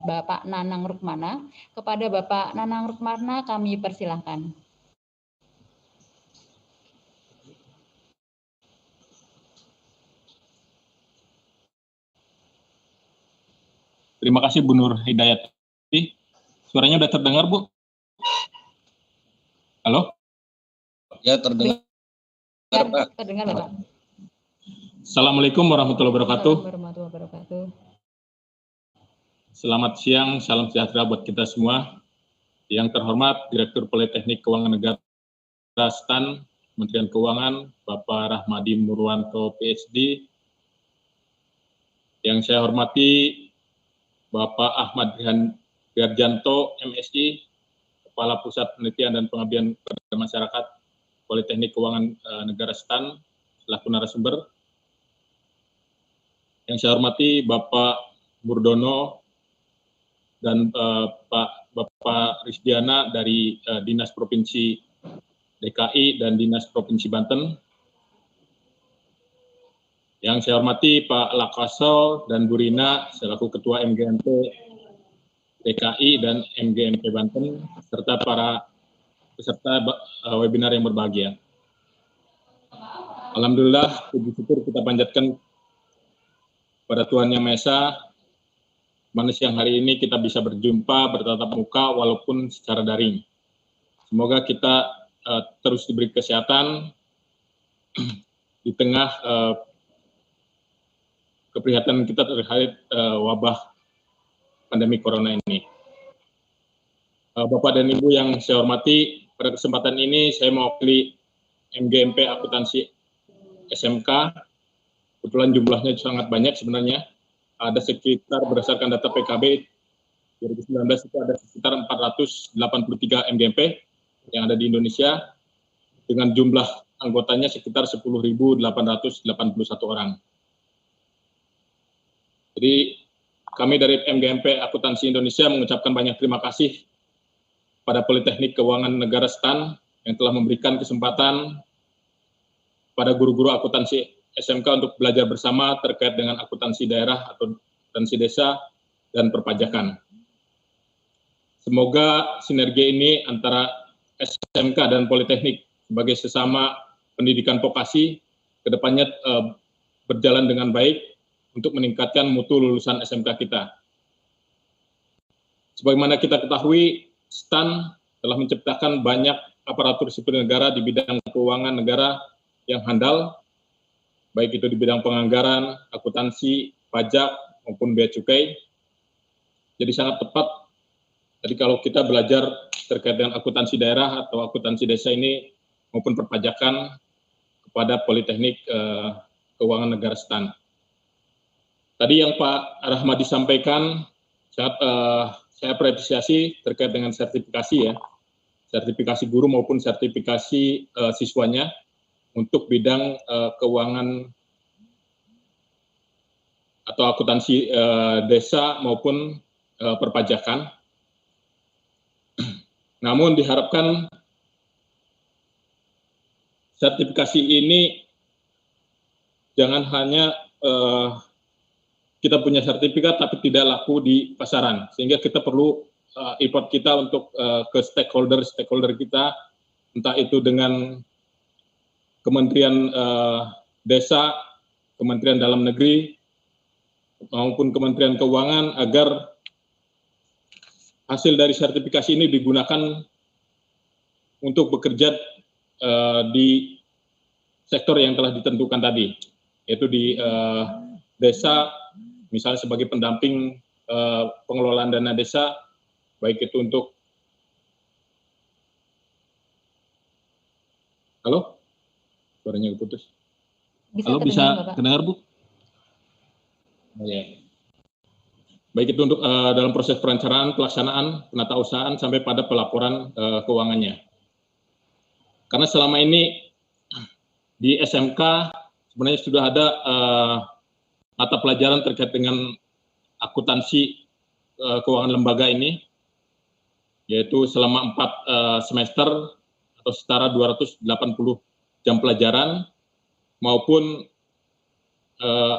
Bapak Nanang Rukmana. Kepada Bapak Nanang Rukmana kami persilahkan. Terima kasih Bu Nur Hidayati. Suaranya sudah terdengar, Bu? Halo? Ya, terdengar, Pak. Terdengar, Bapak. Assalamualaikum warahmatullahi wabarakatuh. Warahmatullahi wabarakatuh. Selamat siang, salam sejahtera buat kita semua. Yang terhormat Direktur Politeknik Keuangan Negara STAN, Kementerian Keuangan, Bapak Rahmadi Murwanto, PhD. Yang saya hormati Bapak Ahmad Wiarjanto, MSI, Kepala Pusat Penelitian dan Pengabdian pada Masyarakat Politeknik Keuangan Negara STAN, selaku narasumber. Yang saya hormati Bapak Murdono dan Bapak Rizdiana dari Dinas Provinsi DKI dan Dinas Provinsi Banten. Yang saya hormati Pak Lakaso dan Bu Rina selaku Ketua MGMP DKI dan MGMP Banten, serta para peserta webinar yang berbahagia. Alhamdulillah, puji syukur kita panjatkan pada Tuhan Yang Maha Esa, mana siang hari ini kita bisa berjumpa, bertatap muka, walaupun secara daring. Semoga kita terus diberi kesehatan di tengah keprihatinan kita terkait wabah pandemi corona ini. Bapak dan Ibu yang saya hormati, pada kesempatan ini saya mewakili MGMP Akuntansi SMK. Kebetulan jumlahnya sangat banyak sebenarnya. Ada sekitar, berdasarkan data PKB 2019 itu ada sekitar 483 MGMP yang ada di Indonesia, dengan jumlah anggotanya sekitar 10.881 orang. Jadi kami dari MGMP Akuntansi Indonesia mengucapkan banyak terima kasih pada Politeknik Keuangan Negara STAN yang telah memberikan kesempatan pada guru-guru akuntansi SMK untuk belajar bersama terkait dengan akuntansi daerah atau akuntansi desa dan perpajakan. Semoga sinergi ini antara SMK dan Politeknik sebagai sesama pendidikan vokasi kedepannya berjalan dengan baik untuk meningkatkan mutu lulusan SMK kita. Sebagaimana kita ketahui, STAN telah menciptakan banyak aparatur sipil negara di bidang keuangan negara yang handal, baik itu di bidang penganggaran, akuntansi, pajak, maupun bea cukai. Jadi sangat tepat, jadi kalau kita belajar terkait dengan akuntansi daerah atau akuntansi desa ini, maupun perpajakan kepada Politeknik Keuangan Negara STAN. Tadi yang Pak Rahmadi sampaikan, saya apresiasi terkait dengan sertifikasi ya, sertifikasi guru maupun sertifikasi siswanya untuk bidang keuangan atau akuntansi desa maupun perpajakan. Namun diharapkan sertifikasi ini jangan hanya kita punya sertifikat tapi tidak laku di pasaran, sehingga kita perlu effort kita untuk ke stakeholder kita, entah itu dengan Kementerian Desa, Kementerian Dalam Negeri, maupun Kementerian Keuangan, agar hasil dari sertifikasi ini digunakan untuk bekerja di sektor yang telah ditentukan tadi, yaitu di desa, misalnya sebagai pendamping pengelolaan dana desa, baik itu untuk halo, suaranya putus. Halo, bisa dengar Bu? Oh, ya. Baik itu untuk dalam proses perencanaan, pelaksanaan, penatausahaan sampai pada pelaporan keuangannya. Karena selama ini di SMK sebenarnya sudah ada mata pelajaran terkait dengan akuntansi keuangan lembaga ini, yaitu selama 4 semester atau setara 280 jam pelajaran, maupun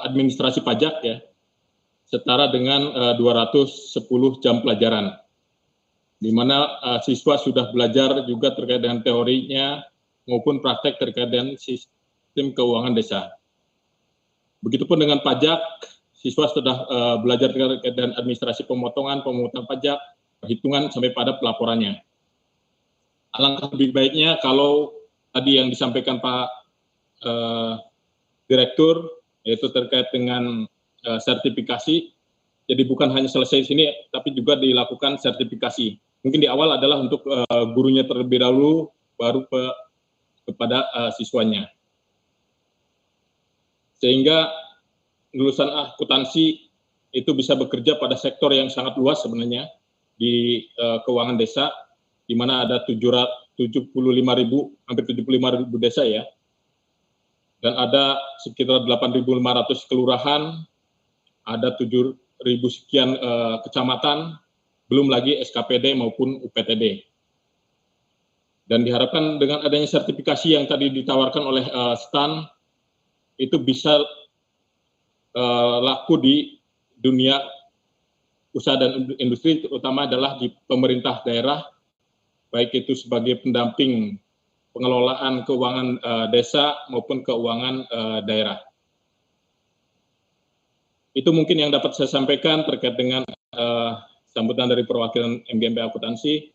administrasi pajak ya, setara dengan 210 jam pelajaran, di mana siswa sudah belajar juga terkait dengan teorinya maupun praktek terkait dengan sistem keuangan desa. Begitupun dengan pajak, siswa sudah belajar terkait dengan administrasi pemotongan, pemungutan pajak, perhitungan sampai pada pelaporannya. Alangkah lebih baiknya kalau tadi yang disampaikan Pak Direktur, yaitu terkait dengan sertifikasi, jadi bukan hanya selesai di sini, tapi juga dilakukan sertifikasi. Mungkin di awal adalah untuk gurunya terlebih dahulu, baru kepada siswanya. Sehingga lulusan akuntansi itu bisa bekerja pada sektor yang sangat luas sebenarnya di keuangan desa, di mana ada 75.000, hampir 75.000 desa ya, dan ada sekitar 8.500 kelurahan, ada 7.000 sekian kecamatan, belum lagi SKPD maupun UPTD. Dan diharapkan dengan adanya sertifikasi yang tadi ditawarkan oleh STAN, itu bisa laku di dunia usaha dan industri, terutama adalah di pemerintah daerah, baik itu sebagai pendamping pengelolaan keuangan desa maupun keuangan daerah. Itu mungkin yang dapat saya sampaikan terkait dengan sambutan dari perwakilan MGMP Akuntansi.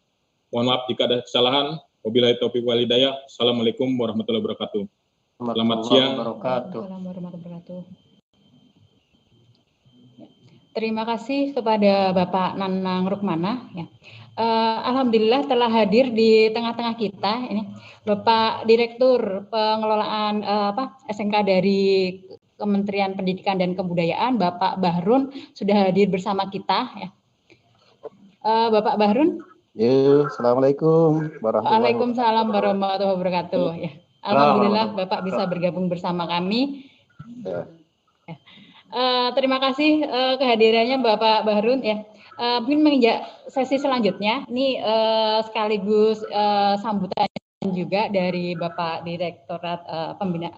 Mohon maaf jika ada kesalahan. Wabillahi taufiq wal hidayah. Assalamualaikum warahmatullahi wabarakatuh. Selamat siang. Assalamualaikum warahmatullahi wabarakatuh. Terima kasih kepada Bapak Nanang Rukmana. Ya. Alhamdulillah telah hadir di tengah-tengah kita ini Bapak Direktur Pengelolaan SMK dari Kementerian Pendidikan dan Kebudayaan, Bapak Bahrun sudah hadir bersama kita. Ya. Bapak Bahrun. Ya, Assalamualaikum warahmatullahi wabarakatuh. Waalaikumsalam warahmatullahi wabarakatuh. Ya. Alhamdulillah Bapak bisa bergabung bersama kami. Ya. Terima kasih kehadirannya Bapak Bahrun ya. Mungkin menginjak sesi selanjutnya, ini sekaligus sambutan juga dari Bapak Direktorat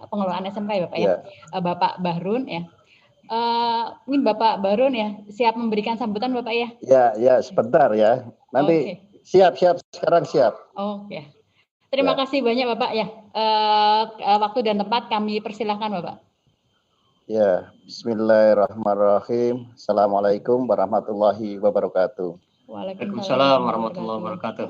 Pengelolaan SMK ya Bapak ya, Bapak Bahrun ya. Mungkin Bapak Bahrun ya siap memberikan sambutan Bapak ya. Ya sebentar ya. Nanti siap sekarang siap. Oke. Terima kasih banyak Bapak ya. Waktu dan tempat kami persilahkan Bapak. Ya, bismillahirrahmanirrahim. Assalamualaikum warahmatullahi wabarakatuh. Waalaikumsalam warahmatullahi wabarakatuh.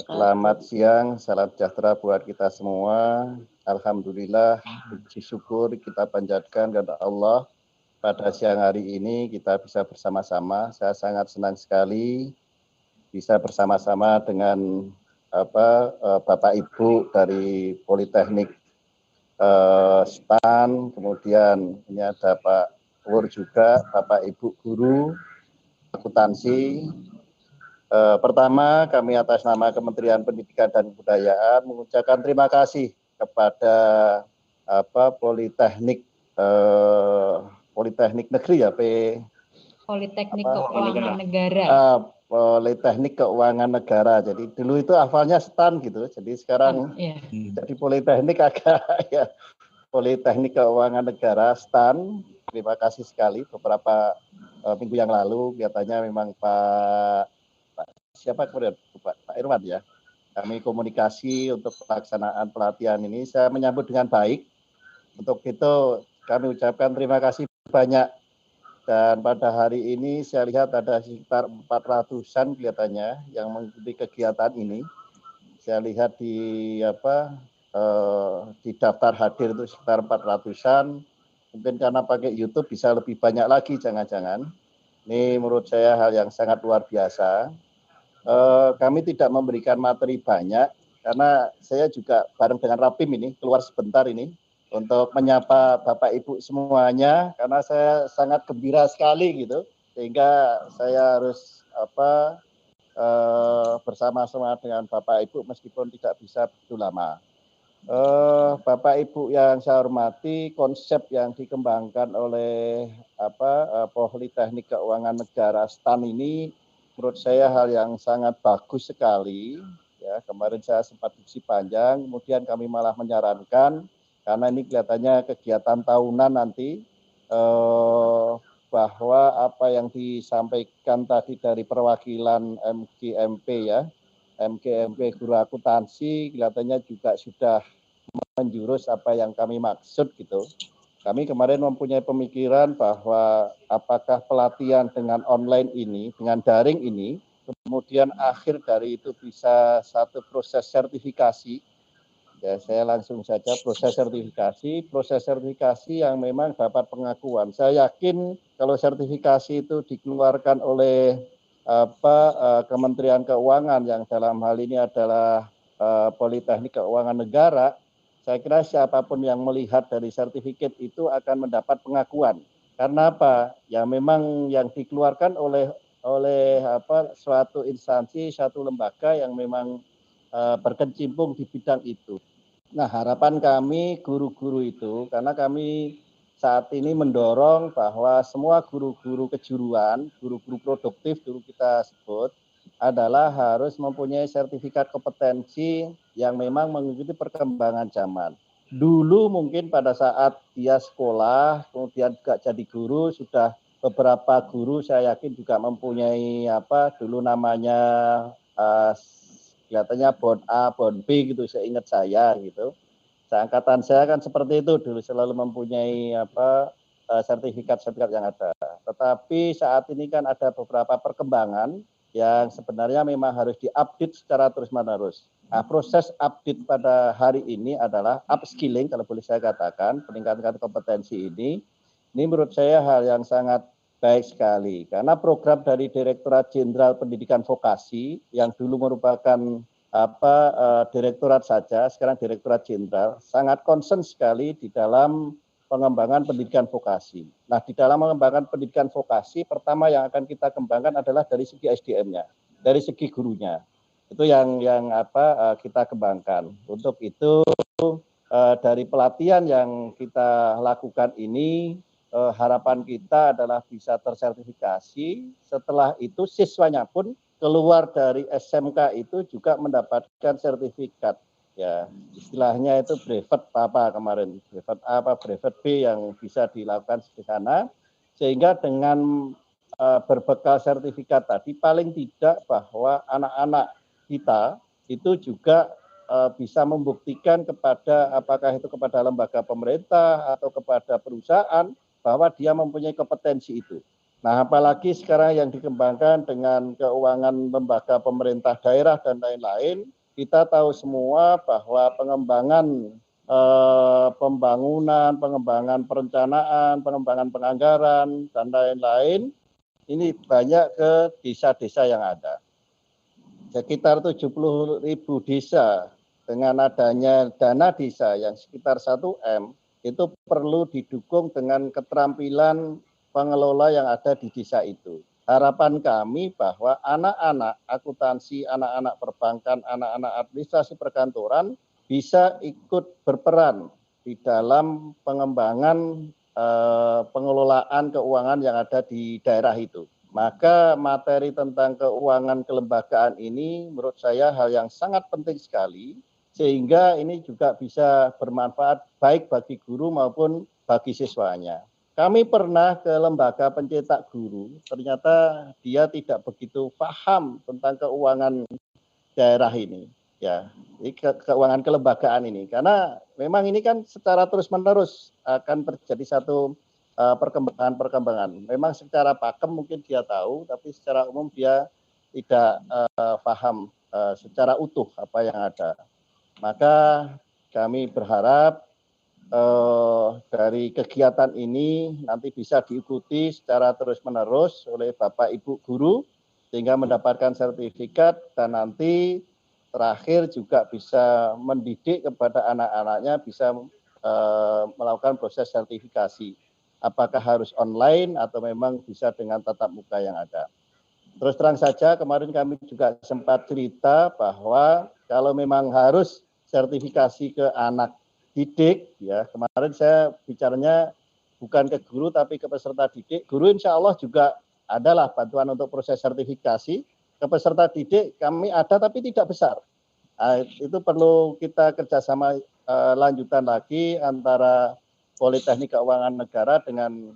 Selamat siang, salam sejahtera buat kita semua. Alhamdulillah, puji syukur kita panjatkan kepada Allah. Pada siang hari ini kita bisa bersama-sama. Saya sangat senang sekali bisa bersama-sama dengan Bapak Ibu dari Politeknik STAN, kemudian ini ada Pak Wur juga, Bapak Ibu Guru Akuntansi. Pertama, kami atas nama Kementerian Pendidikan dan Kebudayaan mengucapkan terima kasih kepada Politeknik Negeri ya, Politeknik Keuangan Negara. Politeknik Keuangan Negara. Jadi dulu itu hafalnya STAN gitu. Jadi sekarang jadi Politeknik agak ya. Politeknik Keuangan Negara STAN. Terima kasih sekali. Beberapa minggu yang lalu kelihatannya memang Pak Irwan ya. Kami komunikasi untuk pelaksanaan pelatihan ini. Saya menyambut dengan baik. Untuk itu kami ucapkan terima kasih banyak. Dan pada hari ini saya lihat ada sekitar 400-an kelihatannya yang mengikuti kegiatan ini. Saya lihat di daftar hadir itu sekitar 400-an. Mungkin karena pakai YouTube bisa lebih banyak lagi jangan-jangan. Ini menurut saya hal yang sangat luar biasa. Kami tidak memberikan materi banyak karena saya juga bareng dengan Rapim ini keluar sebentar ini untuk menyapa Bapak Ibu semuanya karena saya sangat gembira sekali gitu sehingga saya harus bersama-sama dengan Bapak Ibu meskipun tidak bisa begitu lama. Bapak Ibu yang saya hormati, konsep yang dikembangkan oleh Politeknik Keuangan Negara STAN ini menurut saya hal yang sangat bagus sekali. Ya, kemarin saya sempat diskusi panjang, kemudian kami malah menyarankan karena ini kelihatannya kegiatan tahunan nanti bahwa apa yang disampaikan tadi dari perwakilan MGMP ya, MGMP Guru Akuntansi kelihatannya juga sudah menjurus apa yang kami maksud gitu. Kami kemarin mempunyai pemikiran bahwa apakah pelatihan dengan online ini, dengan daring ini, kemudian akhir dari itu bisa satu proses sertifikasi. Ya, saya langsung saja proses sertifikasi yang memang dapat pengakuan. Saya yakin kalau sertifikasi itu dikeluarkan oleh Kementerian Keuangan yang dalam hal ini adalah Politeknik Keuangan Negara, saya kira siapapun yang melihat dari sertifikat itu akan mendapat pengakuan. Karena apa? Ya memang yang dikeluarkan oleh suatu instansi, satu lembaga yang memang berkecimpung di bidang itu. Nah, harapan kami guru-guru itu, karena kami saat ini mendorong bahwa semua guru-guru kejuruan, guru-guru produktif dulu kita sebut, adalah harus mempunyai sertifikat kompetensi yang memang mengikuti perkembangan zaman. Dulu mungkin pada saat dia sekolah, kemudian juga jadi guru, sudah beberapa guru saya yakin juga mempunyai dulu namanya kelihatannya bon A, bon B gitu, seingat saya gitu. Seangkatan saya kan seperti itu dulu, selalu mempunyai sertifikat-sertifikat yang ada. Tetapi saat ini kan ada beberapa perkembangan yang sebenarnya memang harus diupdate secara terus-menerus. Nah, proses update pada hari ini adalah upskilling, kalau boleh saya katakan, peningkatan kompetensi ini menurut saya hal yang sangat baik sekali, karena program dari Direktorat Jenderal Pendidikan Vokasi yang dulu merupakan direktorat saja, sekarang Direktorat Jenderal, sangat concern sekali di dalam pengembangan pendidikan vokasi. Nah, di dalam mengembangkan pendidikan vokasi, pertama yang akan kita kembangkan adalah dari segi SDM-nya, dari segi gurunya. Itu yang kita kembangkan. Untuk itu dari pelatihan yang kita lakukan ini, harapan kita adalah bisa tersertifikasi. Setelah itu siswanya pun keluar dari SMK itu juga mendapatkan sertifikat. Ya, istilahnya itu brevet apa kemarin, brevet A apa brevet B yang bisa dilakukan di sana, sehingga dengan berbekal sertifikat tadi paling tidak bahwa anak-anak kita itu juga bisa membuktikan kepada apakah itu kepada lembaga pemerintah atau kepada perusahaan bahwa dia mempunyai kompetensi itu. Nah, apalagi sekarang yang dikembangkan dengan keuangan lembaga pemerintah daerah dan lain-lain, kita tahu semua bahwa pengembangan pembangunan, pengembangan perencanaan, pengembangan penganggaran, dan lain-lain, ini banyak ke desa-desa yang ada. Sekitar 70.000 desa dengan adanya dana desa yang sekitar 1M, itu perlu didukung dengan keterampilan pengelola yang ada di desa itu. Harapan kami bahwa anak-anak akuntansi, anak-anak perbankan, anak-anak administrasi perkantoran bisa ikut berperan di dalam pengembangan pengelolaan keuangan yang ada di daerah itu. Maka materi tentang keuangan kelembagaan ini menurut saya hal yang sangat penting sekali, sehingga ini juga bisa bermanfaat baik bagi guru maupun bagi siswanya. Kami pernah ke lembaga pencetak guru, ternyata dia tidak begitu paham tentang keuangan daerah ini, ya, keuangan kelembagaan ini, karena memang ini kan secara terus-menerus akan terjadi satu perkembangan. Memang secara pakem mungkin dia tahu, tapi secara umum dia tidak paham secara utuh apa yang ada. Maka kami berharap dari kegiatan ini nanti bisa diikuti secara terus-menerus oleh Bapak Ibu guru sehingga mendapatkan sertifikat, dan nanti terakhir juga bisa mendidik kepada anak-anaknya bisa melakukan proses sertifikasi. Apakah harus online atau memang bisa dengan tatap muka yang ada. Terus terang saja kemarin kami juga sempat cerita bahwa kalau memang harus sertifikasi ke anak didik, ya kemarin saya bicaranya bukan ke guru tapi ke peserta didik. Guru insya Allah juga adalah bantuan untuk proses sertifikasi. Ke peserta didik kami ada tapi tidak besar. Nah, itu perlu kita kerjasama lanjutan lagi antara Politeknik Keuangan Negara dengan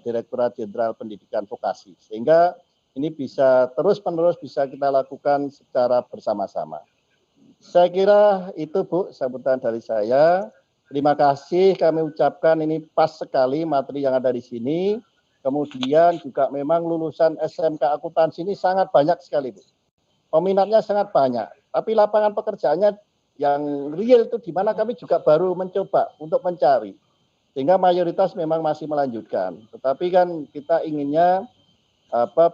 Direktorat Jenderal Pendidikan Vokasi, sehingga ini bisa terus-menerus bisa kita lakukan secara bersama-sama. Saya kira itu Bu sambutan dari saya. Terima kasih kami ucapkan, ini pas sekali materi yang ada di sini. Kemudian juga memang lulusan SMK akuntansi ini sangat banyak sekali Bu. Peminatnya sangat banyak, tapi lapangan pekerjaannya yang real itu di mana kami juga baru mencoba untuk mencari. Sehingga mayoritas memang masih melanjutkan. Tetapi kan kita inginnya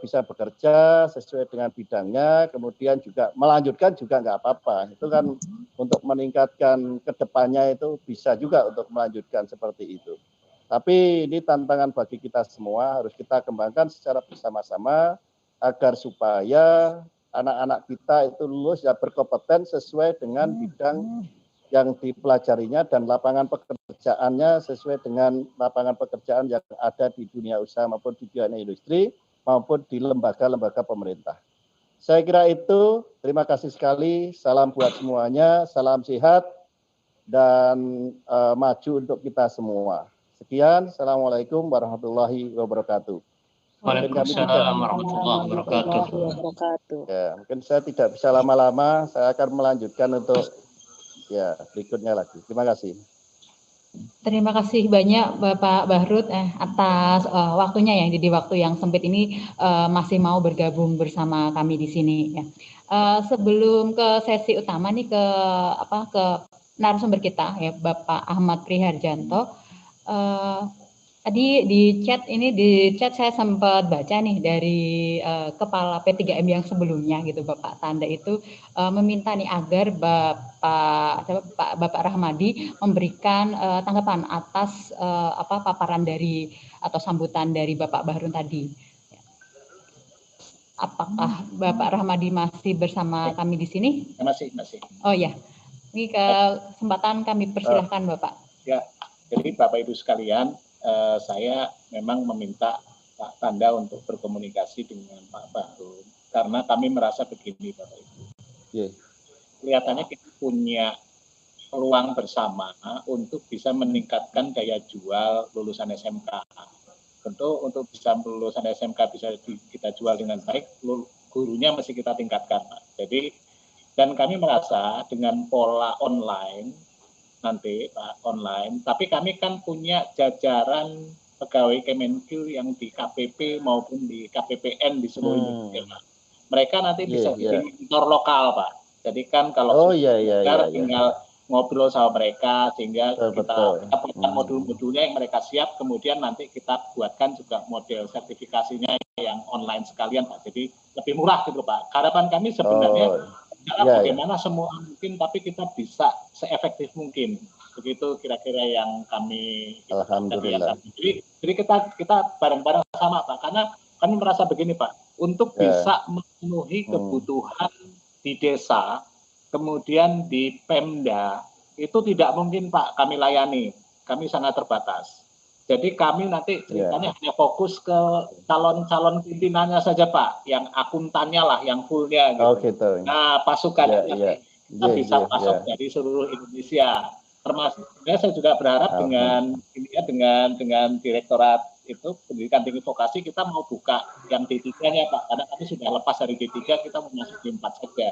bisa bekerja sesuai dengan bidangnya, kemudian juga melanjutkan juga nggak apa-apa. Itu kan untuk meningkatkan ke depannya itu bisa juga untuk melanjutkan seperti itu. Tapi ini tantangan bagi kita semua, harus kita kembangkan secara bersama-sama agar supaya anak-anak kita itu lulus ya berkompeten sesuai dengan bidang yang dipelajarinya dan lapangan pekerjaannya sesuai dengan lapangan pekerjaan yang ada di dunia usaha maupun di dunia industri maupun di lembaga-lembaga pemerintah. Saya kira itu, terima kasih sekali, salam buat semuanya, salam sehat dan maju untuk kita semua. Sekian, Assalamualaikum warahmatullahi wabarakatuh. Waalaikumsalam warahmatullahi wabarakatuh. Ya, mungkin saya tidak bisa lama-lama, saya akan melanjutkan untuk ya berikutnya lagi. Terima kasih. Terima kasih banyak Bapak Bahrud atas waktunya ya, di waktu yang sempit ini masih mau bergabung bersama kami di sini ya. Sebelum ke sesi utama nih ke narasumber kita ya, Bapak Ahmad Priharjanto. Tadi di chat saya sempat baca nih dari kepala P3M yang sebelumnya gitu, Bapak Tanda itu meminta nih agar Bapak Rahmadi memberikan tanggapan atas paparan dari atau sambutan dari Bapak Bahrun tadi. Apakah Bapak Rahmadi masih bersama kami di sini? Masih. Oh ya, ini kesempatan kami persilahkan Bapak. Ya, jadi Bapak Ibu sekalian, saya memang meminta Pak Tanda untuk berkomunikasi dengan Pak Bahrun karena kami merasa begini Bapak Ibu. Kelihatannya kita punya peluang bersama untuk bisa meningkatkan daya jual lulusan SMK. Tentu untuk bisa lulusan SMK bisa kita jual dengan baik, gurunya mesti kita tingkatkan. Jadi, dan kami merasa dengan pola online nanti Pak online, tapi kami kan punya jajaran pegawai Kemenq yang di KPP maupun di KPPN di seluruh Indonesia. Mereka nanti bisa bikin kantor lokal Pak. Jadi kan kalau tinggal ngobrol sama mereka sehingga kita buatkan modul-modulnya yang mereka siap, kemudian nanti kita buatkan juga model sertifikasinya yang online sekalian Pak. Jadi lebih murah gitu Pak. Harapan kami sebenarnya bagaimana semua mungkin, tapi kita bisa seefektif mungkin. Begitu kira-kira yang kami. Alhamdulillah. Jadi kita bareng-bareng sama Pak, karena kami merasa begini Pak, untuk bisa memenuhi kebutuhan di desa, kemudian di Pemda, itu tidak mungkin Pak kami layani, kami sangat terbatas. Jadi kami nanti ceritanya hanya fokus ke calon-calon pimpinannya saja Pak, yang akuntannya lah, yang fullnya gitu. Gitu. Nah pasukannya kita bisa masuk dari seluruh Indonesia. Termasuk, saya juga berharap dengan Direktorat itu Pendidikan Tinggi Vokasi kita mau buka yang D3-nya Pak, karena kami sudah lepas dari D3, kita mau masuk D4 saja.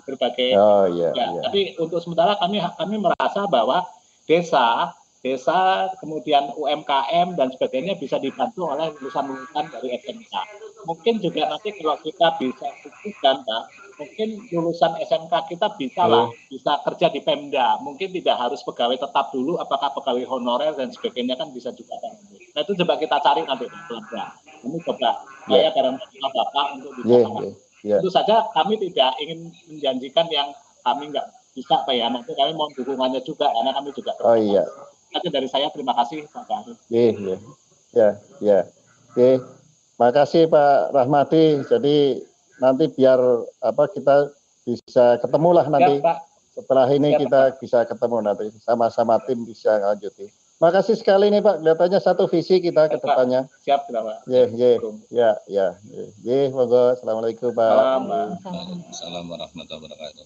Berbagai tapi untuk sementara kami merasa bahwa desa kemudian UMKM dan sebagainya bisa dibantu oleh lulusan-lulusan dari SMK. Mungkin juga nanti kalau kita bisa buktikan Pak, mungkin lulusan SMK kita bisa kerja di Pemda, mungkin tidak harus pegawai tetap dulu, apakah pegawai honorer dan sebagainya kan bisa juga Pak. Nah itu coba kita cari nanti Pak. Ini coba saya bareng-bareng Bapak untuk bisa Tentu saja kami tidak ingin menjanjikan yang kami nggak bisa Pak ya, nanti kami mohon dukungannya juga karena kami juga Aja dari saya, terima kasih Pak Bahrun. Oke, makasih Pak Rahmadi. Jadi nanti biar kita bisa ketemu lah nanti. Pak. Setelah ini kita bisa ketemu nanti sama-sama tim bisa lanjuti. Makasih sekali nih Pak, kelihatannya satu visi kita ke depannya. Siap Pak. Monggo. Assalamualaikum Pak. Assalamualaikum warahmatullahi wabarakatuh.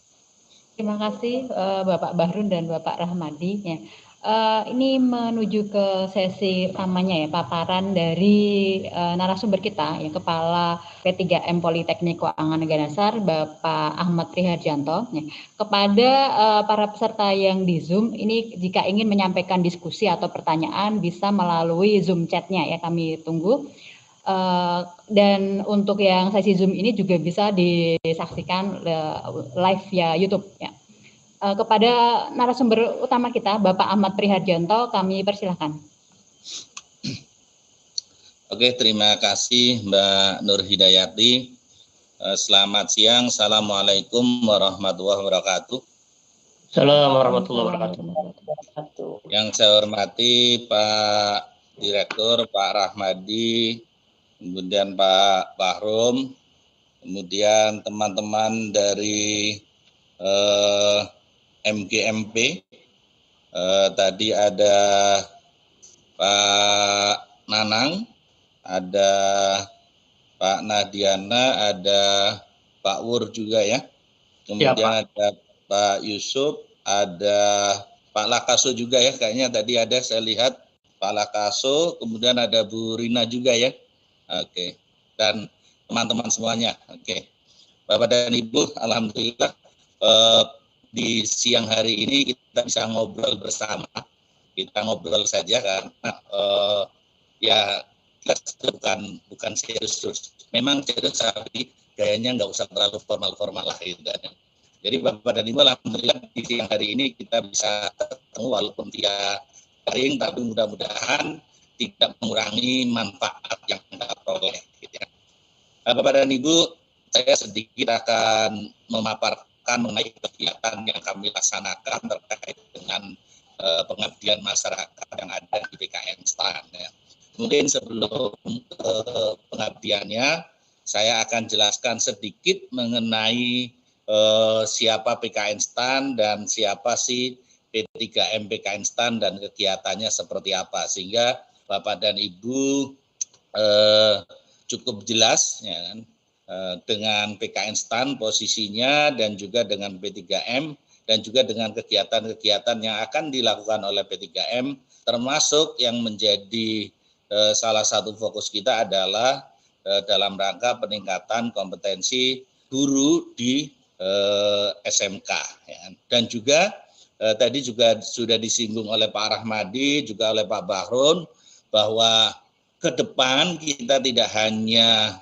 Terima kasih Bapak Bahrun dan Bapak Rahmadi. Ya. Ini menuju ke sesi utamanya ya, paparan dari narasumber kita, ya, Kepala P3M Politeknik Keuangan Negara Dasar, Bapak Ahmad Priharjanto. Ya. Kepada para peserta yang di Zoom, ini jika ingin menyampaikan diskusi atau pertanyaan bisa melalui Zoom chat-nya ya, kami tunggu. Dan untuk yang sesi Zoom ini juga bisa disaksikan live via YouTube ya. Kepada narasumber utama kita, Bapak Ahmad Priharjanto, kami persilahkan. Oke, terima kasih Mbak Nur Hidayati. Selamat siang, Assalamualaikum warahmatullahi wabarakatuh. Assalamualaikum warahmatullahi wabarakatuh. Yang saya hormati Pak Direktur, Pak Rahmadi, kemudian Pak Bahrum, kemudian teman-teman dari MGMP, tadi ada Pak Nanang, ada Pak Nadiana, ada Pak Wur juga ya. Kemudian ya, ada Pak Yusuf, ada Pak Lakaso juga ya, kayaknya tadi ada saya lihat Pak Lakaso, kemudian ada Bu Rina juga ya. Oke, dan teman-teman semuanya. Oke, Bapak dan Ibu, alhamdulillah di siang hari ini kita bisa ngobrol bersama. Kita ngobrol saja karena ya kita bukan serius. Memang serius tapi kayaknya nggak usah terlalu formal lah gitu kan. Jadi Bapak dan Ibu, alhamdulillah di siang hari ini kita bisa ketemu walaupun via daring, tapi mudah-mudahan tidak mengurangi manfaat yang kita peroleh. Gitu ya. Bapak dan Ibu, saya sedikit akan memaparkan mengenai kegiatan yang kami laksanakan terkait dengan pengabdian masyarakat yang ada di PKN STAN. Ya. Mungkin sebelum pengabdiannya, saya akan jelaskan sedikit mengenai siapa PKN STAN dan siapa sih P3M PKN STAN dan kegiatannya seperti apa, sehingga Bapak dan Ibu cukup jelas ya kan, dengan PKN STAN posisinya dan juga dengan P3M dan juga dengan kegiatan-kegiatan yang akan dilakukan oleh P3M, termasuk yang menjadi salah satu fokus kita adalah dalam rangka peningkatan kompetensi guru di SMK ya. Dan juga tadi juga sudah disinggung oleh Pak Rahmadi juga oleh Pak Bahrun bahwa ke depan kita tidak hanya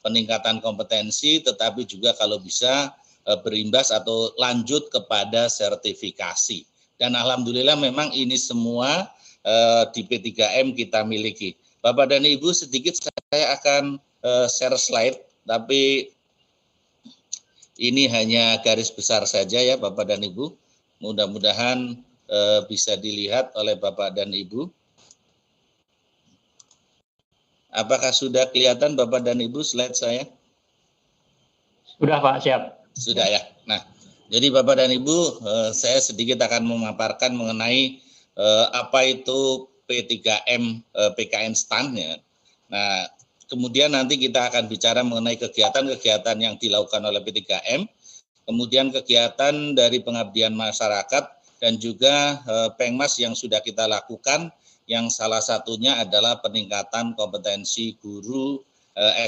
peningkatan kompetensi, tetapi juga kalau bisa berimbas atau lanjut kepada sertifikasi. Dan alhamdulillah memang ini semua di P3M kita miliki. Bapak dan Ibu, sedikit saya akan share slide, tapi ini hanya garis besar saja ya Bapak dan Ibu. Mudah-mudahan bisa dilihat oleh Bapak dan Ibu. Apakah sudah kelihatan Bapak dan Ibu slide saya? Sudah Pak, siap. Sudah ya. Nah, jadi Bapak dan Ibu, saya sedikit akan memaparkan mengenai apa itu P3M PKN STAN ya. Nah, kemudian nanti kita akan bicara mengenai kegiatan-kegiatan yang dilakukan oleh P3M, kemudian kegiatan dari pengabdian masyarakat dan juga Pengmas yang sudah kita lakukan, yang salah satunya adalah peningkatan kompetensi guru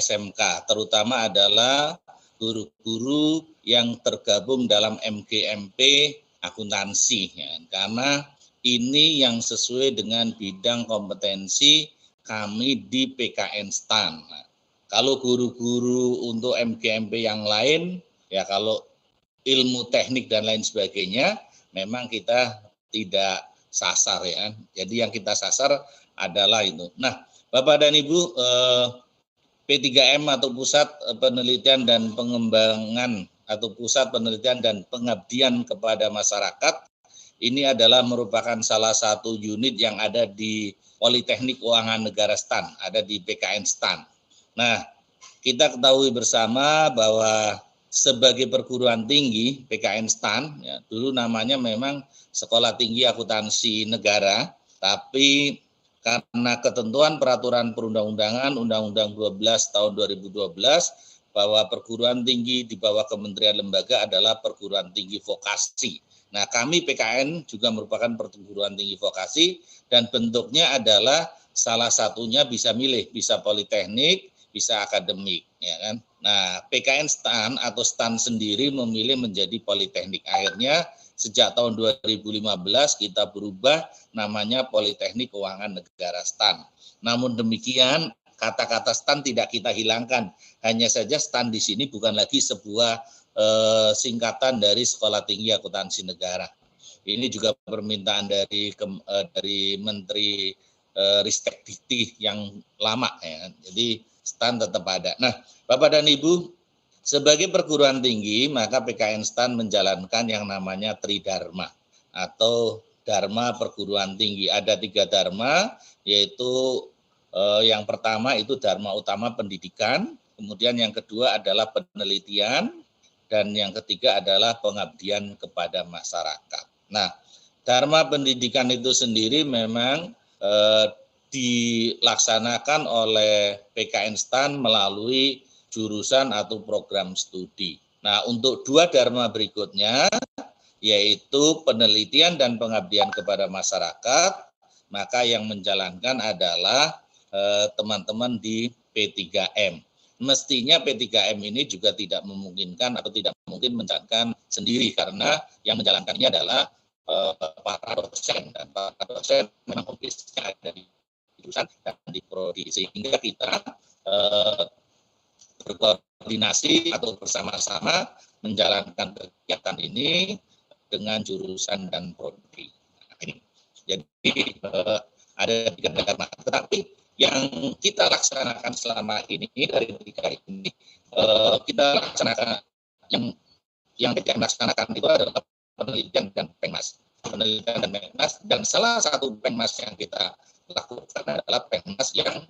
SMK, terutama adalah guru-guru yang tergabung dalam MGMP akuntansi, ya, karena ini yang sesuai dengan bidang kompetensi kami di PKN STAN. Nah, kalau guru-guru untuk MGMP yang lain, ya kalau ilmu teknik dan lain sebagainya, memang kita tidak sasar ya. Jadi yang kita sasar adalah itu. Nah, Bapak dan Ibu, P3M atau Pusat Penelitian dan Pengembangan atau Pusat Penelitian dan Pengabdian kepada Masyarakat, ini adalah merupakan salah satu unit yang ada di Politeknik Keuangan Negara STAN, ada di PKN STAN. Nah, kita ketahui bersama bahwa sebagai perguruan tinggi PKN STAN, ya, dulu namanya memang Sekolah Tinggi Akuntansi Negara, tapi karena ketentuan peraturan perundang-undangan Undang-Undang 12 tahun 2012 bahwa perguruan tinggi di bawah kementerian lembaga adalah perguruan tinggi vokasi. Nah, kami PKN juga merupakan perguruan tinggi vokasi dan bentuknya adalah salah satunya bisa milih, bisa politeknik, bisa akademik, ya kan. Nah, PKN STAN atau STAN sendiri memilih menjadi politeknik. Akhirnya sejak tahun 2015 kita berubah namanya Politeknik Keuangan Negara STAN. Namun demikian, kata-kata STAN tidak kita hilangkan. Hanya saja STAN di sini bukan lagi sebuah singkatan dari Sekolah Tinggi Akuntansi Negara. Ini juga permintaan dari Menteri Ristek Dikti yang lama, ya. Jadi STAN tetap ada. Nah, Bapak dan Ibu, sebagai perguruan tinggi maka PKN STAN menjalankan yang namanya Tridharma atau Dharma Perguruan Tinggi. Ada 3 dharma, yaitu yang pertama itu Dharma Utama Pendidikan, kemudian yang kedua adalah penelitian, dan yang ketiga adalah pengabdian kepada masyarakat. Nah, Dharma Pendidikan itu sendiri memang dilaksanakan oleh PKN STAN melalui jurusan atau program studi. Nah, untuk 2 dharma berikutnya, yaitu penelitian dan pengabdian kepada masyarakat, maka yang menjalankan adalah teman-teman di P3M. Mestinya P3M ini juga tidak memungkinkan atau tidak mungkin menjalankan sendiri, karena yang menjalankannya adalah para dosen, dan para dosen memang ofisnya ada di jurusan dan di prodi, sehingga kita berkoordinasi atau bersama-sama menjalankan kegiatan ini dengan jurusan dan prodi. Nah, ini. Jadi ada 3 dharma, tetapi yang kita laksanakan selama ini dari 3 ini, kita laksanakan yang kita laksanakan itu adalah penelitian dan Pengmas. Penelitian dan Pengmas, dan salah satu Pengmas yang kita lakukan adalah Pengmas yang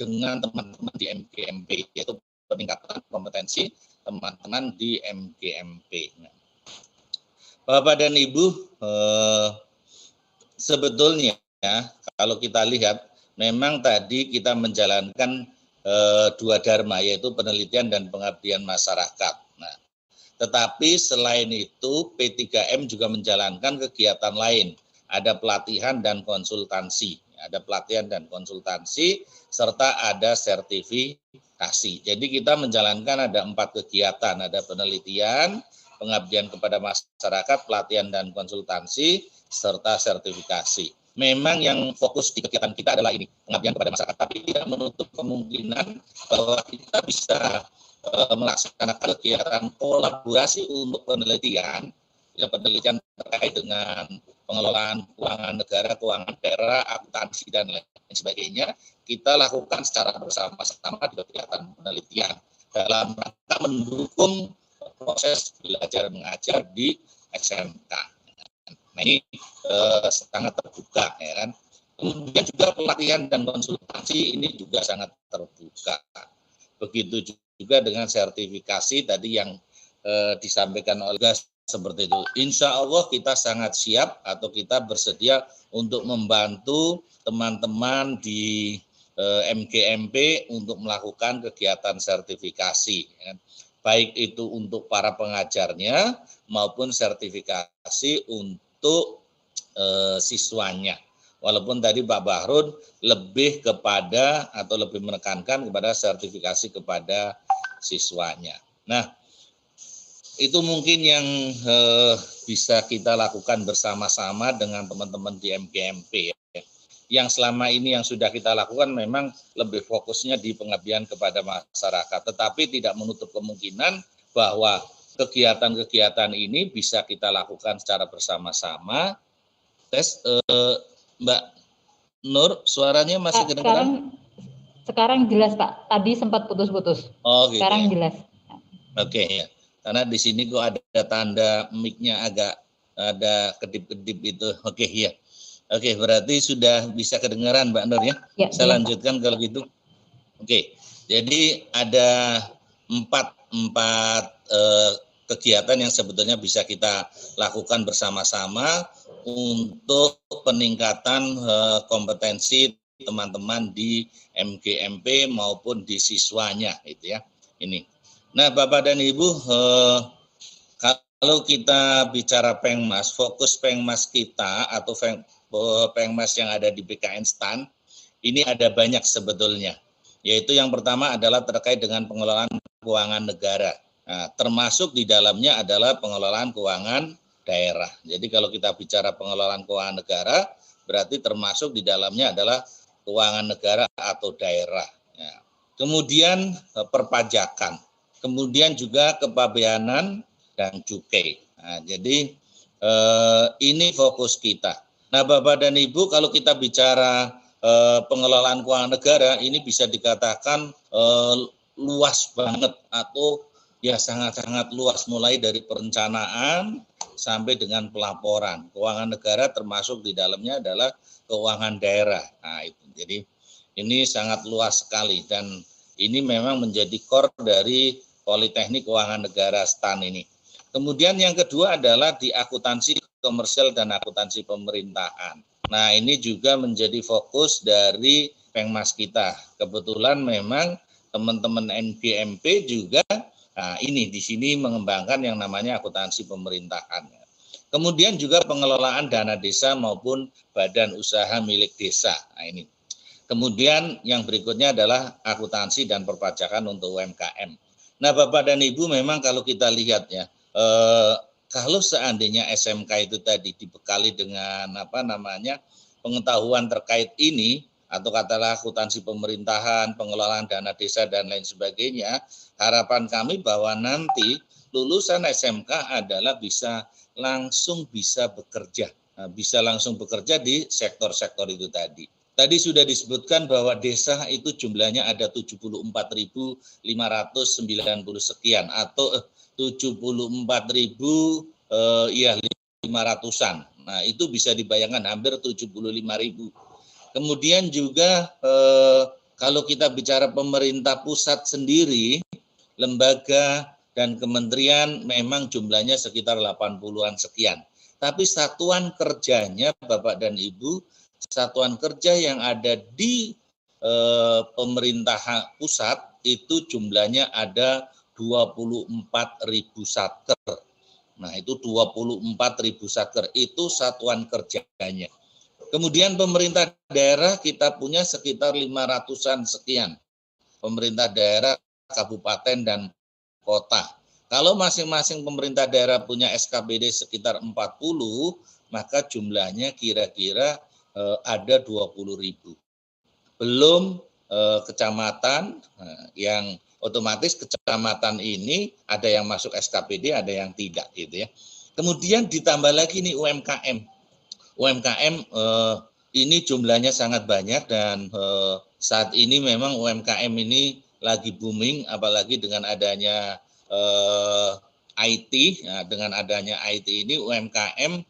dengan teman-teman di MGMP, yaitu peningkatan kompetensi teman-teman di MGMP. Bapak dan Ibu, sebetulnya kalau kita lihat, memang tadi kita menjalankan 2 dharma, yaitu penelitian dan pengabdian masyarakat. Nah, tetapi selain itu P3M juga menjalankan kegiatan lain. Ada pelatihan dan konsultansi. Ada pelatihan dan konsultansi, serta ada sertifikasi. Jadi kita menjalankan ada 4 kegiatan. Ada penelitian, pengabdian kepada masyarakat, pelatihan dan konsultansi, serta sertifikasi. Memang yang fokus di kegiatan kita adalah ini, pengabdian kepada masyarakat, tapi tidak menutup kemungkinan bahwa kita bisa melaksanakan kegiatan kolaborasi untuk penelitian, penelitian terkait dengan pengelolaan keuangan negara, keuangan daerah, akuntansi, dan lain sebagainya. Kita lakukan secara bersama-sama di kegiatan penelitian dalam rangka mendukung proses belajar mengajar di SMK. Nah, ini sangat terbuka, ya kan. Kemudian juga pelatihan dan konsultasi ini juga sangat terbuka. Begitu juga dengan sertifikasi tadi yang disampaikan oleh Gas seperti itu. Insya Allah kita sangat siap atau kita bersedia untuk membantu teman-teman di MGMP untuk melakukan kegiatan sertifikasi, ya kan. Baik itu untuk para pengajarnya maupun sertifikasi untuk siswanya. Walaupun tadi Pak Bahrun lebih kepada atau lebih menekankan kepada sertifikasi kepada siswanya. Nah, itu mungkin yang bisa kita lakukan bersama-sama dengan teman-teman di MGMP. Ya. Yang selama ini yang sudah kita lakukan memang lebih fokusnya di pengabdian kepada masyarakat, tetapi tidak menutup kemungkinan bahwa kegiatan-kegiatan ini bisa kita lakukan secara bersama-sama. Tes, Mbak Nur, suaranya masih kedengaran? Sekarang jelas, Pak. Tadi sempat putus-putus. Oh, gitu. Sekarang jelas. Oke, ya. Karena di sini kok ada tanda mic-nya agak ada kedip-kedip itu. Oke, ya. Oke, berarti sudah bisa kedengaran, Mbak Nur, ya? Ya, saya lanjutkan kalau gitu. Oke, jadi ada empat kegiatan yang sebetulnya bisa kita lakukan bersama-sama untuk peningkatan kompetensi teman-teman di MGMP maupun di siswanya, itu ya. Ini. Nah, Bapak dan Ibu, kalau kita bicara Pengmas, fokus Pengmas kita atau Pengmas yang ada di PKN STAN, ini ada banyak sebetulnya. Yaitu yang pertama adalah terkait dengan pengelolaan keuangan negara. Nah, termasuk di dalamnya adalah pengelolaan keuangan daerah. Jadi kalau kita bicara pengelolaan keuangan negara, berarti termasuk di dalamnya adalah keuangan negara atau daerah. Ya. Kemudian perpajakan, kemudian juga kepabeanan dan cukai. Nah, jadi ini fokus kita. Nah, Bapak dan Ibu, kalau kita bicara pengelolaan keuangan negara, ini bisa dikatakan luas banget atau ya sangat-sangat luas, mulai dari perencanaan sampai dengan pelaporan. Keuangan negara termasuk di dalamnya adalah keuangan daerah. Nah, itu. Jadi ini sangat luas sekali dan ini memang menjadi core dari Politeknik Keuangan Negara STAN ini. Kemudian yang kedua adalah di akuntansi komersial dan akuntansi pemerintahan. Nah, ini juga menjadi fokus dari Pengmas kita. Kebetulan memang teman-teman NGMP juga ini di sini mengembangkan yang namanya akuntansi pemerintahan. Kemudian juga pengelolaan dana desa maupun badan usaha milik desa. Nah, ini. Kemudian yang berikutnya adalah akuntansi dan perpajakan untuk UMKM. Nah, Bapak dan Ibu, memang kalau kita lihat ya, kalau seandainya SMK itu tadi dibekali dengan pengetahuan terkait ini, atau katakanlah akuntansi pemerintahan, pengelolaan dana desa dan lain sebagainya, harapan kami bahwa nanti lulusan SMK adalah bisa langsung bekerja, bisa langsung bekerja di sektor-sektor itu tadi. Tadi sudah disebutkan bahwa desa itu jumlahnya ada 74.590 sekian atau 74.500-an. Nah, itu bisa dibayangkan hampir 75.000. Kemudian juga kalau kita bicara pemerintah pusat sendiri, lembaga dan kementerian memang jumlahnya sekitar 80-an sekian. Tapi satuan kerjanya Bapak dan Ibu, satuan kerja yang ada di pemerintah pusat itu jumlahnya ada 24.000 satker. Nah, itu 24.000 satker itu satuan kerjanya. Kemudian pemerintah daerah kita punya sekitar 500-an sekian. Pemerintah daerah, kabupaten dan kota. Kalau masing-masing pemerintah daerah punya SKPD sekitar 40, maka jumlahnya kira-kira ada 20.000. Belum kecamatan yang otomatis kecamatan ini ada yang masuk SKPD, ada yang tidak gitu ya. Kemudian ditambah lagi nih UMKM. UMKM ini jumlahnya sangat banyak dan saat ini memang UMKM ini lagi booming, apalagi dengan adanya IT. Nah, dengan adanya IT ini UMKM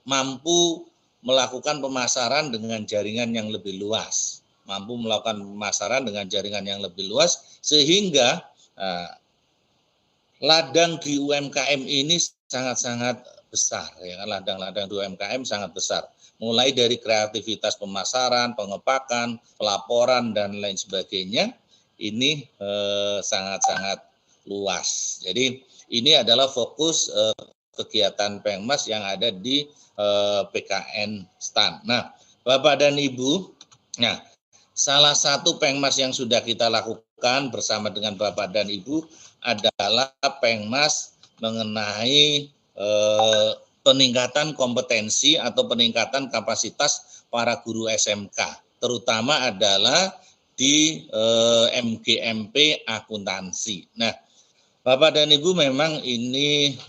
mampu melakukan pemasaran dengan jaringan yang lebih luas, sehingga ladang di UMKM ini sangat-sangat besar, ya kan? Ladang-ladang di UMKM sangat besar, mulai dari kreativitas pemasaran, pengepakan, pelaporan dan lain sebagainya, ini sangat-sangat luas. Jadi ini adalah fokus kegiatan Pengmas yang ada di PKN STAN. Nah, Bapak dan Ibu, nah salah satu Pengmas yang sudah kita lakukan bersama dengan Bapak dan Ibu adalah Pengmas mengenai peningkatan kompetensi atau peningkatan kapasitas para guru SMK, terutama adalah di MGMP akuntansi. Nah, Bapak dan Ibu, memang ini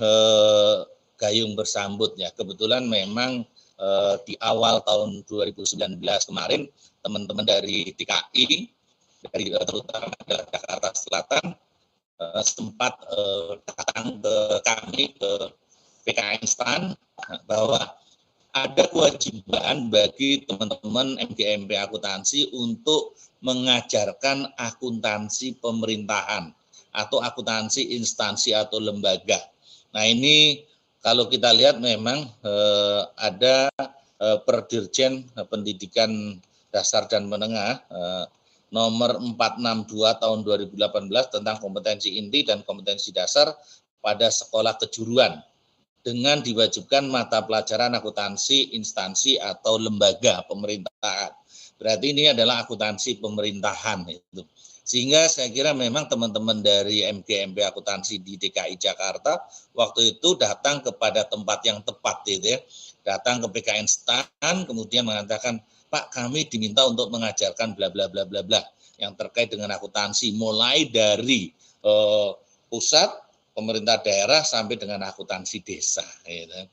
gayung bersambut ya. Kebetulan memang di awal tahun 2019 kemarin teman-teman dari TKI, dari terutama dari Jakarta Selatan sempat datang ke kami ke PKN STAN bahwa ada kewajiban bagi teman-teman MGMP akuntansi untuk mengajarkan akuntansi pemerintahan atau akuntansi instansi atau lembaga. Nah, ini kalau kita lihat memang ada Perdirjen Pendidikan Dasar dan Menengah nomor 462 tahun 2018 tentang kompetensi inti dan kompetensi dasar pada sekolah kejuruan dengan diwajibkan mata pelajaran akuntansi instansi atau lembaga pemerintahan. Berarti ini adalah akuntansi pemerintahan itu. Sehingga saya kira memang teman-teman dari MGMP akuntansi di DKI Jakarta waktu itu datang kepada tempat yang tepat gitu ya. Datang ke PKN STAN kemudian mengatakan, Pak, kami diminta untuk mengajarkan bla bla bla bla bla yang terkait dengan akuntansi mulai dari pusat pemerintah daerah sampai dengan akuntansi desa. Gitu.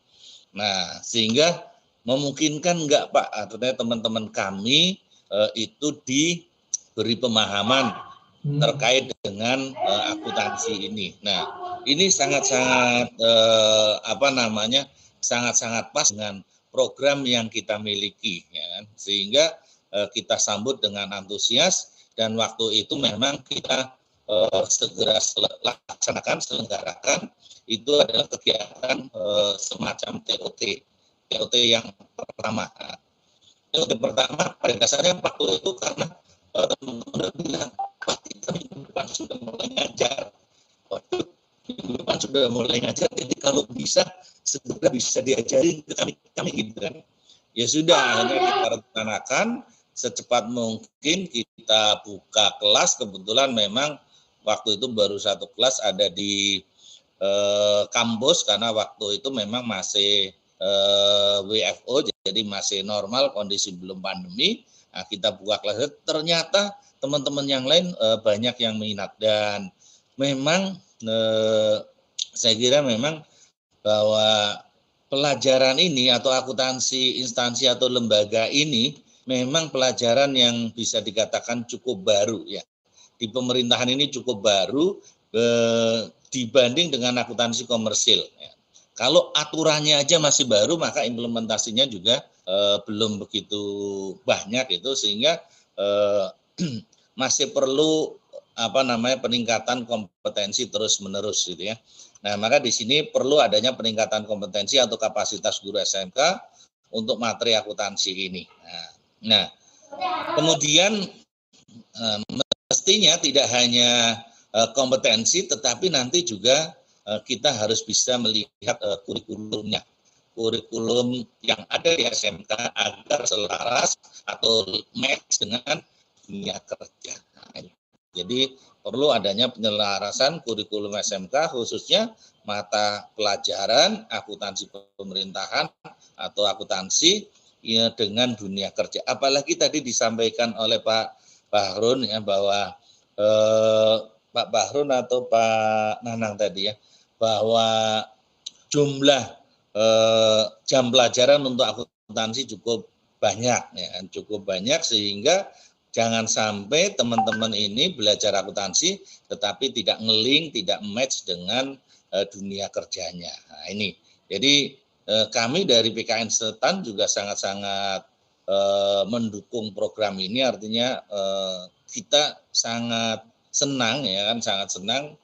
Nah, sehingga memungkinkan enggak Pak, artinya teman-teman kami itu diberi pemahaman terkait dengan akuntansi ini. Nah, ini sangat-sangat sangat-sangat pas dengan program yang kita miliki, ya kan? Sehingga kita sambut dengan antusias dan waktu itu memang kita segera selenggarakan itu adalah kegiatan semacam TOT yang pertama. TOT pertama pada dasarnya waktu itu karena teman-teman bilang, Pak, kita minggu depan sudah mulai ngajar. Waduh, minggu depan sudah mulai ngajar, jadi kalau bisa segera bisa diajarin ke kami gitu kan. Ya sudah, akhirnya kita rencanakan secepat mungkin kita buka kelas. Kebetulan memang waktu itu baru satu kelas ada di kampus karena waktu itu memang masih WFO, jadi masih normal, kondisi belum pandemi. Nah, kita buka kelas, ternyata teman-teman yang lain banyak yang minat dan memang saya kira memang bahwa pelajaran ini atau akuntansi instansi atau lembaga ini memang pelajaran yang bisa dikatakan cukup baru ya. Di pemerintahan ini cukup baru dibanding dengan akuntansi komersil. Ya. Kalau aturannya aja masih baru, maka implementasinya juga belum begitu banyak itu, sehingga masih perlu peningkatan kompetensi terus-menerus gitu ya. Nah, maka di sini perlu adanya peningkatan kompetensi atau kapasitas guru SMK untuk materi akuntansi ini. Nah, kemudian mestinya tidak hanya kompetensi, tetapi nanti juga kita harus bisa melihat kurikulumnya, kurikulum yang ada di SMK agar selaras atau match dengan dunia kerja. Jadi perlu adanya penyelarasan kurikulum SMK khususnya mata pelajaran akuntansi pemerintahan atau akuntansi ya, dengan dunia kerja. Apalagi tadi disampaikan oleh Pak Bahrun ya bahwa Pak Bahrun atau Pak Nanang tadi ya bahwa jumlah jam pelajaran untuk akuntansi cukup banyak ya, cukup banyak sehingga jangan sampai teman-teman ini belajar akuntansi tetapi tidak nge-link, tidak match dengan dunia kerjanya. Nah, ini. Jadi kami dari PKN STAN juga sangat-sangat mendukung program ini, artinya kita sangat senang ya kan, sangat senang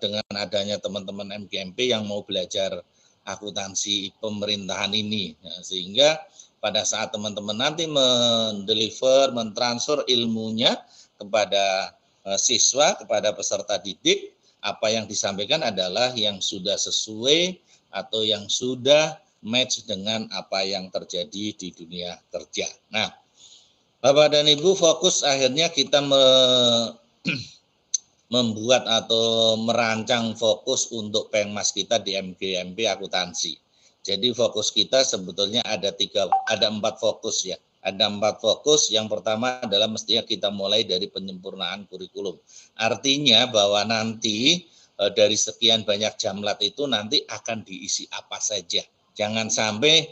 dengan adanya teman-teman MGMP yang mau belajar akuntansi pemerintahan ini. Nah, sehingga pada saat teman-teman nanti mendeliver, mentransfer ilmunya kepada siswa, kepada peserta didik, apa yang disampaikan adalah yang sudah sesuai atau yang sudah match dengan apa yang terjadi di dunia kerja. Nah, Bapak dan Ibu, fokus akhirnya kita membuat atau merancang fokus untuk Pengmas kita di MGMP akuntansi. Jadi fokus kita sebetulnya ada 4 fokus ya. Ada 4 fokus. Yang pertama adalah mestinya kita mulai dari penyempurnaan kurikulum. Artinya bahwa nanti dari sekian banyak jamlat itu nanti akan diisi apa saja. Jangan sampai